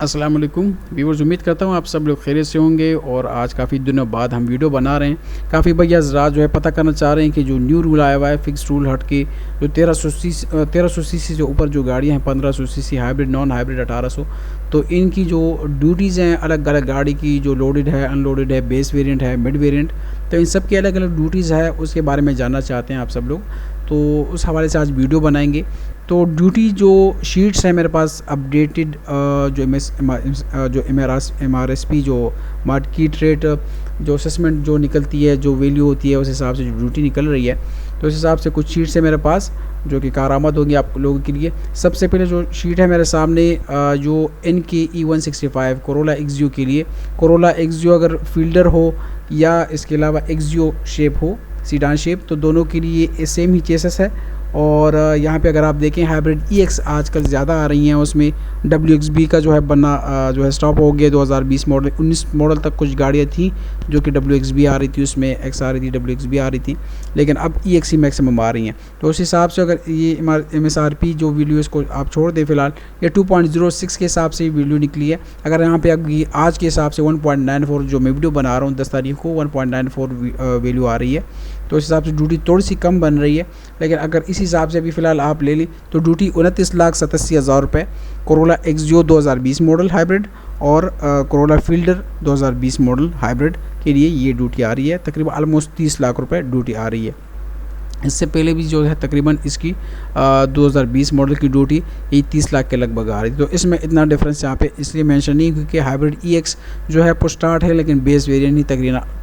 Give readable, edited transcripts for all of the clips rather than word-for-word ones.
अस्सलाम वालेकुम व्यूअर्स, उम्मीद करता हूँ आप सब लोग खैरियत से होंगे। और आज काफ़ी दिनों बाद हम वीडियो बना रहे हैं। काफ़ी भैया हज़रात जो है पता करना चाह रहे हैं कि जो न्यू रूल आया हुआ है फिक्स रूल हट के जो 1300 सीसी से ऊपर जो गाड़ियाँ हैं 1500 सीसी हाइब्रिड, नॉन हाइब्रिड 1800, तो इनकी जो ड्यूटीज़ हैं अलग अलग गाड़ी की, जो लोडेड है, अनलोडेड है, बेस वेरिएंट है, मिड वेरिएंट, तो इन सब की अलग अलग ड्यूटीज़ है, उसके बारे में जानना चाहते हैं आप सब लोग। तो उस हवाले से आज वीडियो बनाएंगे। तो ड्यूटी जो शीट्स है मेरे पास अपडेटेड, जो एम आर एस पी, जो मार्केट रेट, जो असेसमेंट जो निकलती है, जो वैल्यू होती है, उस हिसाब से जो ड्यूटी निकल रही है, तो उस हिसाब से कुछ शीट्स है मेरे पास जो कि कारआमद होंगी आप लोगों के लिए। सबसे पहले जो शीट है मेरे सामने, जो NK E165 कोरोला एक्सियो के लिए, कोरोला एक्सियो अगर फील्डर हो या इसके अलावा एक्सियो शेप हो, सीडान शेप, तो दोनों के लिए सेम ही चेसेस है। और यहाँ पे अगर आप देखें हाइब्रिड EX आजकल ज़्यादा आ रही हैं, उसमें WXB का जो है बनना जो है स्टॉप हो गया। 2020 मॉडल 19 मॉडल तक कुछ गाड़ियाँ थी जो कि WXB आ रही थी, उसमें X आ रही थी, WXB आ रही थी, लेकिन अब EX ही मैक्सिमम आ रही हैं। तो उस हिसाब से अगर ये MSRP जो वैल्यू इसको आप छोड़ दें फ़िलहाल, ये 2.06 के हिसाब से वैल्यू निकली है। अगर यहाँ पे अभी आज के हिसाब से 1.94 जो मैं वीडियो बना रहा हूँ 10 तारीख को 1.94 वैल्यू आ रही है, तो उस हिसाब से ड्यूटी थोड़ी सी कम बन रही है। लेकिन अगर इस हिसाब से अभी फ़िलहाल आप ले ली तो ड्यूटी 29,87,000 रुपये कोरोला एक्सियो 2020 मॉडल हाइब्रिड और कोरोला फील्डर 2020 मॉडल हाइब्रिड के लिए ये ड्यूटी आ रही है। तकरीबन ऑलमोस्ट 30 लाख रुपए ड्यूटी आ रही है। इससे पहले भी जो है तकरीबन इसकी 2020 मॉडल की ड्यूटी ये 30 लाख के लगभग आ रही थी। तो इसमें इतना डिफरेंस यहाँ पे इसलिए मेंशन नहीं, क्योंकि हाइब्रिड EX जो है पुश स्टार्ट है, लेकिन बेस वेरिएंट ही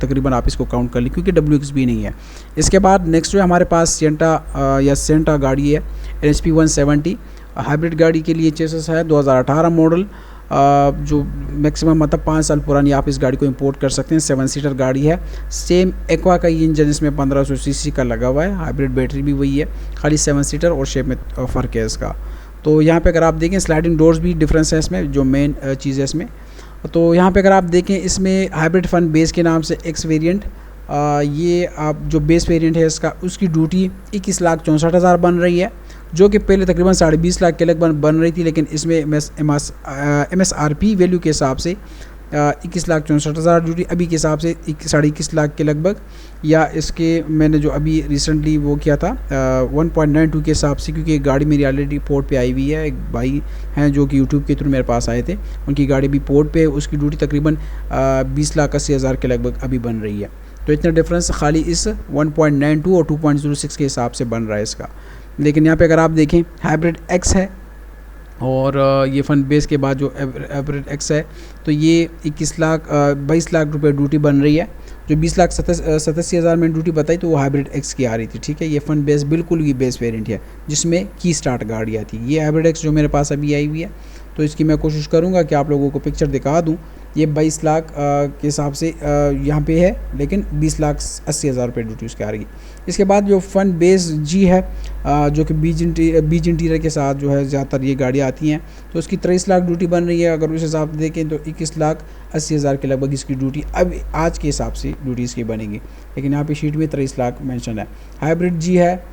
तकरीबन आप इसको काउंट कर ली, क्योंकि WXB नहीं है। इसके बाद नेक्स्ट जो है हमारे पास सेंटा गाड़ी है NSP 170 हाइब्रिड गाड़ी के लिए चेसिस है 2018 मॉडल, जो मैक्सिमम मतलब 5 साल पुरानी आप इस गाड़ी को इंपोर्ट कर सकते हैं। 7 सीटर गाड़ी है, सेम एक्वा का ही इंजन इसमें 1500 सीसी का लगा हुआ है, हाइब्रिड बैटरी भी वही है, खाली 7 सीटर और शेप में फ़र्क है इसका। तो यहाँ पे अगर आप देखें स्लाइडिंग डोर्स भी डिफरेंस है इसमें, जो मेन चीज़ है इसमें। तो यहाँ पे अगर आप देखें इसमें हाइब्रिड फन बेस के नाम से X वेरिएंट, ये आप जो बेस वेरिएंट है इसका, उसकी ड्यूटी 21,64,000 बन रही है, जो कि पहले तकरीबन 20.5 लाख के लगभग बन रही थी। लेकिन इसमें MSRP वैल्यू के हिसाब से 21,64,000 ड्यूटी अभी के हिसाब से 21.5 लाख के लगभग, या इसके मैंने जो अभी रिसेंटली वो किया था 1.92 के हिसाब से, क्योंकि एक गाड़ी मेरी ऑलरेडी पोर्ट पे आई हुई है। एक भाई हैं जो कि यूट्यूब के थ्रू मेरे पास आए थे, उनकी गाड़ी भी पोर्ट पे है, उसकी ड्यूटी तकरीबन 20,80,000 के लगभग अभी बन रही है। तो इतना डिफरेंस खाली इस 1.92 और 2.06 के हिसाब से बन रहा है इसका। लेकिन यहाँ पे अगर आप देखें हाइब्रिड X है और ये फन बेस के बाद जो हाइब्रिड X है, तो ये 22 लाख रुपए ड्यूटी बन रही है। जो 20,87,000 में ड्यूटी बताई तो वो हाइब्रिड X की आ रही थी, ठीक है। ये फन बेस बिल्कुल ही बेस वेरिएंट है जिसमें की स्टार्ट गाड़ियाँ थी। ये हाइब्रिड X जो मेरे पास अभी आई हुई है, तो इसकी मैं कोशिश करूँगा कि आप लोगों को पिक्चर दिखा दूँ। ये 22 लाख के हिसाब से यहाँ पे है, लेकिन 20,80,000 रुपये ड्यूटी उसकी आ रही है। इसके बाद जो फन बेस G है, जो कि बीज इंटीरियर के साथ जो है ज़्यादातर ये गाड़ियाँ आती हैं, तो उसकी 23 लाख ड्यूटी बन रही है। अगर उस हिसाब से देखें तो 21,80,000 के लगभग इसकी ड्यूटी अब आज के हिसाब से ड्यूटी इसकी बनेगी। लेकिन यहाँ पे शीट में 23 लाख मेंशन है। हाइब्रिड G है,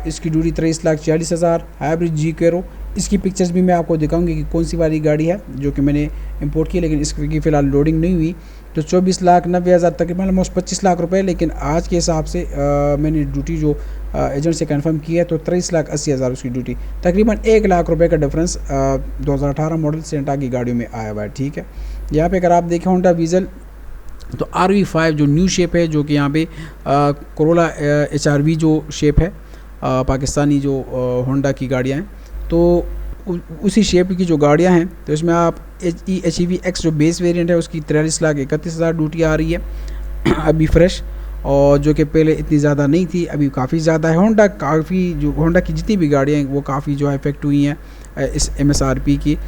इसकी ड्यूटी 23,40,000। हाइब्रिड G Quero, इसकी पिक्चर्स भी मैं आपको दिखाऊंगी कि कौन सी वाली गाड़ी है जो कि मैंने इंपोर्ट की, लेकिन इसकी फ़िलहाल लोडिंग नहीं हुई। तो 24,90,000 तकरीबन ऑलमोस्ट 25 लाख रुपए, लेकिन आज के हिसाब से मैंने ड्यूटी जो एजेंट से कंफर्म की है तो 23,80,000 उसकी ड्यूटी, तकरीबन 1 लाख रुपए का डिफरेंस 2018 मॉडल सेंटा की गाड़ियों में आया हुआ है, ठीक है। यहाँ पे अगर आप देखें होंडा वीज़ल, तो RV5 जो न्यू शेप है, जो कि यहाँ पे कोरोला HRV जो शेप है, पाकिस्तानी जो होंडा की गाड़ियाँ हैं, तो उसी शेप की जो गाड़ियां हैं, तो इसमें आप HEV X जो बेस वेरिएंट है उसकी 43,31,000 ड्यूटी आ रही है अभी फ्रेश, और जो कि पहले इतनी ज़्यादा नहीं थी, अभी काफ़ी ज़्यादा है। होंडा की जितनी भी गाड़ियाँ हैं वो काफ़ी जो है इफेक्ट हुई हैं इस MSRP की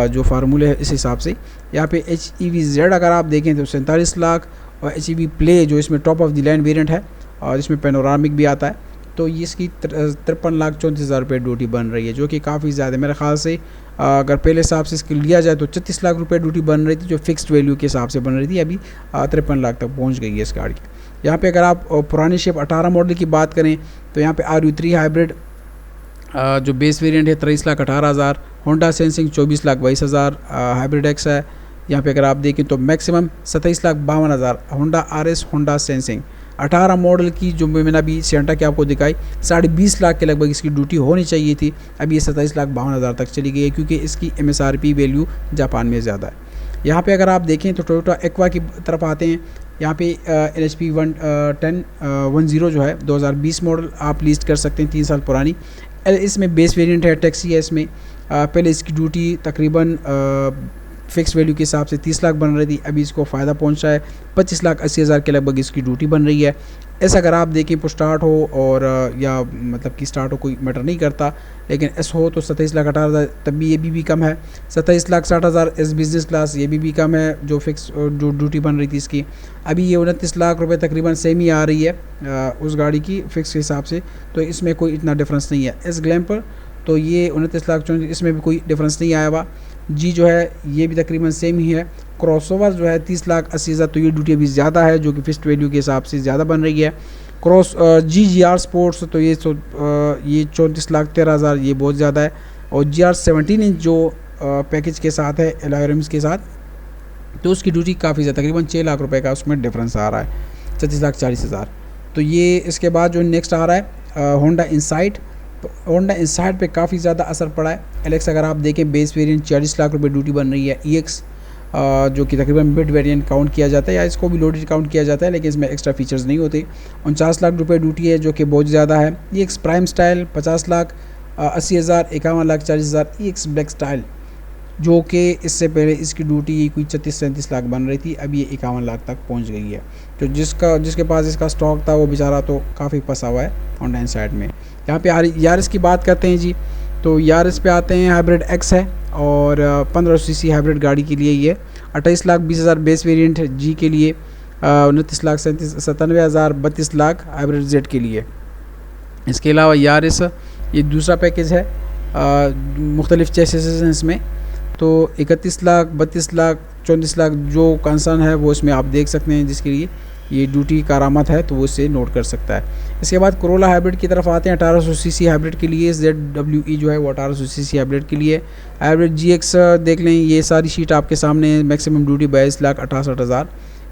जो फार्मूले है इस हिसाब से। यहाँ पे HEV-Z अगर आप देखें तो 47 लाख, और HEV प्ले जो इसमें top of the line variant है और इसमें पेनोरामिक भी आता है, तो ये इसकी 53,34,000 रुपये ड्यूटी बन रही है, जो कि काफ़ी ज़्यादा मेरे ख्याल से अगर पहले हिसाब से इसकी लिया जाए तो 36 लाख रुपये ड्यूटी बन रही थी, जो फिक्स्ड वैल्यू के हिसाब से बन रही थी। अभी 53 लाख तक पहुंच गई है इस गाड़ी की। यहाँ पे अगर आप पुरानी शेप 18 मॉडल की बात करें तो यहाँ पे RU3 हाइब्रिड जो बेस वेरिएंट है 23,18,000, होंडा सेंसिंग 24,22,000 हाइब्रिड एक्स है। यहाँ पे अगर आप देखें तो maximum 27,52,000 Honda RS Honda sensing 18 model की, जो मैंने अभी सेंटा की आपको दिखाई 20.5 लाख के लगभग इसकी ड्यूटी होनी चाहिए थी। अभी ये 27,52,000 तक चली गई है क्योंकि इसकी MSRP वैल्यू जापान में ज़्यादा है। यहाँ पे अगर आप देखें तो टोयोटा एक्वा की तरफ आते हैं। यहाँ पे NHP 1010 जो है 2020 मॉडल आप लीस्ट कर सकते हैं, 3 साल पुरानी। इसमें बेस वेरिएंट है, टैक्सी है इसमें। पहले इसकी ड्यूटी तकरीबन फ़िक्स वैल्यू के हिसाब से 30 लाख बन रही थी, अभी इसको फ़ायदा पहुंचा है 25,80,000 के लगभग इसकी ड्यूटी बन रही है। ऐसा अगर आप देखें पुश स्टार्ट हो और या मतलब कि स्टार्ट हो कोई मैटर नहीं करता, लेकिन एस हो तो 27,18,000 तब भी ये भी कम है। 27,60,000 एस बिज़नेस क्लास ये भी कम है, जो फिक्स जो ड्यूटी बन रही थी इसकी। अभी ये 29 लाख रुपए तकरीबन सेम ही आ रही है उस गाड़ी की फ़िक्स के हिसाब से, तो इसमें कोई इतना डिफरेंस नहीं है। एस ग्लैमर तो ये 29 लाख, इसमें भी कोई डिफरेंस नहीं आया हुआ। जी जो है ये भी तकरीबन सेम ही है। क्रॉसओवर जो है 30,80,000, तो ये ड्यूटी अभी ज़्यादा है जो कि फिक्स्ड वैल्यू के हिसाब से ज़्यादा बन रही है। GR स्पोर्ट्स तो ये 34,13,000 ये बहुत ज़्यादा है। और GR 17 इंच जो पैकेज के साथ है एलॉय रिम्स के साथ, तो उसकी ड्यूटी काफ़ी ज़्यादा तकरीबन 6 लाख रुपए का उसमें डिफरेंस आ रहा है, 36,40,000। तो ये इसके बाद जो नेक्स्ट आ रहा है होंडा इनसाइट। होंडा इनसाइट पे काफ़ी ज़्यादा असर पड़ा है। एलेक्स अगर आप देखें बेस वेरिएंट 40 लाख रुपए ड्यूटी बन रही है। EX जो कि तकरीबन मिड वेरिएंट काउंट किया जाता है या इसको भी लोडेड काउंट किया जाता है, लेकिन इसमें एक्स्ट्रा फीचर्स नहीं होते। 49 लाख रुपए ड्यूटी है जो कि बहुत ज़्यादा है। EX prime style 50,80,000, 51,40,000। EX black style जो कि इससे पहले इसकी ड्यूटी कोई 36-37 लाख बन रही थी, अभी ये 51 लाख तक पहुंच गई है। तो जिसके पास इसका स्टॉक था वो बेचारा तो काफ़ी फंसा हुआ है होंडा इनसाइट में। यहाँ पे यारिस की बात करते हैं जी, तो यारिस पे आते हैं। हाइब्रिड एक्स है और 1500 सीसी हाइब्रिड गाड़ी के लिए ये 28,20,000 बेस वेरिएंट है जी के लिए, 29,97,000 32 लाख हाइब्रिड जेड के लिए। इसके अलावा यारिस ये दूसरा पैकेज है, मुख्तलिफ चेसिस हैं इसमें, तो 31 लाख 32 लाख 34 लाख जो कंसर्न है वो इसमें आप देख सकते हैं, जिसके लिए ये ड्यूटी कारामत है तो वो इससे नोट कर सकता है। इसके बाद कोरोला हाइब्रिड की तरफ आते हैं। 1800 सीसी हाइब्रिड के लिए ZWE जो है वो 1800 सीसी हाइब्रिड के लिए। हाइब्रिड GX देख लें, ये सारी शीट आपके सामने। मैक्सिमम ड्यूटी 22,68,000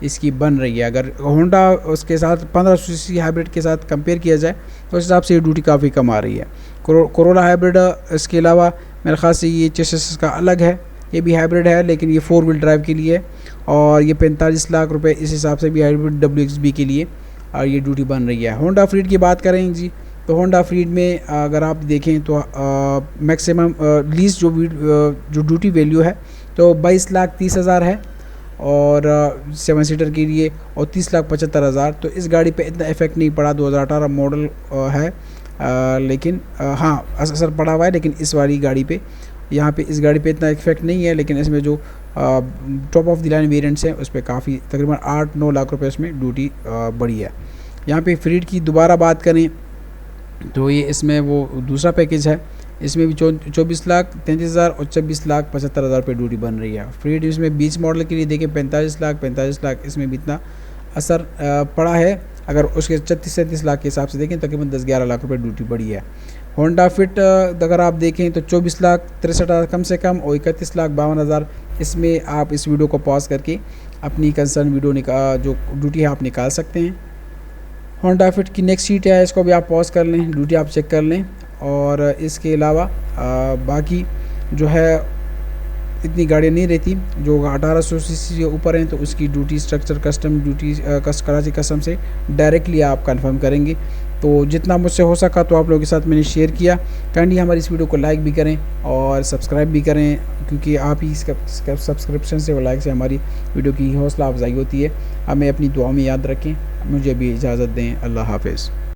इसकी बन रही है। अगर होंडा उसके साथ 1500 सीसी हाइब्रिड के साथ कंपेयर किया जाए तो उस हिसाब से ये ड्यूटी काफ़ी कम आ रही है। कोरोला हाइब्रिड इसके अलावा मेरे ख्याल से ये चेसिस का अलग है, ये भी हाइब्रिड है लेकिन ये 4 व्हील ड्राइव के लिए, और ये 45 लाख रुपए इस हिसाब से भी हाइब्रिड WXB के लिए और ये ड्यूटी बन रही है। होंडा फ्रीड की बात करें जी, तो होंडा फ्रीड में अगर आप देखें तो मैक्सिमम लीज जो ड्यूटी वैल्यू है तो 22,30,000 है और 7 सीटर के लिए, और 30,75,000। तो इस गाड़ी पे इतना इफेक्ट नहीं पड़ा, 2018 मॉडल है, लेकिन हाँ असर पड़ा हुआ है, लेकिन इस वाली गाड़ी पे यहाँ पे इस गाड़ी पे इतना इफेक्ट नहीं है। लेकिन इसमें जो top of the line variants हैं उस पर काफ़ी तकरीबन 8-9 लाख रुपए इसमें ड्यूटी बढ़ी है। यहाँ पे फ्रीड की दोबारा बात करें तो ये इसमें वो दूसरा पैकेज है, इसमें भी 24,33,000 और 26,75,000 रुपये ड्यूटी बन रही है। फ्रीड इसमें 20 मॉडल के लिए देखें 45 लाख इसमें भी इतना असर पड़ा है। अगर उसके 36-37 लाख के हिसाब से देखें तकरीबन 10-11 लाख रुपए ड्यूटी बढ़ी है। होंडा फिट अगर आप देखें तो 24,63,000 कम से कम और 31,52,000। इसमें आप इस वीडियो को पॉज करके अपनी कंसर्न वीडियो जो ड्यूटी है आप निकाल सकते हैं। होंडा फिट की नेक्स्ट शीट है, इसको भी आप पॉज कर लें, ड्यूटी आप चेक कर लें। और इसके अलावा बाकी जो है इतनी गाड़ियाँ नहीं रहती जो 1800 सीसी से ऊपर हैं, तो उसकी duty structure custom duty Karachi custom से डायरेक्टली आप कंफर्म करेंगे। तो जितना मुझसे हो सका तो आप लोगों के साथ मैंने शेयर किया। काइंडली हमारी इस वीडियो को लाइक भी करें और सब्सक्राइब भी करें, क्योंकि आप ही सब्सक्रिप्शन से और लाइक से हमारी वीडियो की हौसला अफजाई होती है। हमें अपनी दुआ में याद रखें। मुझे भी इजाज़त दें। अल्लाह हाफ़िज़।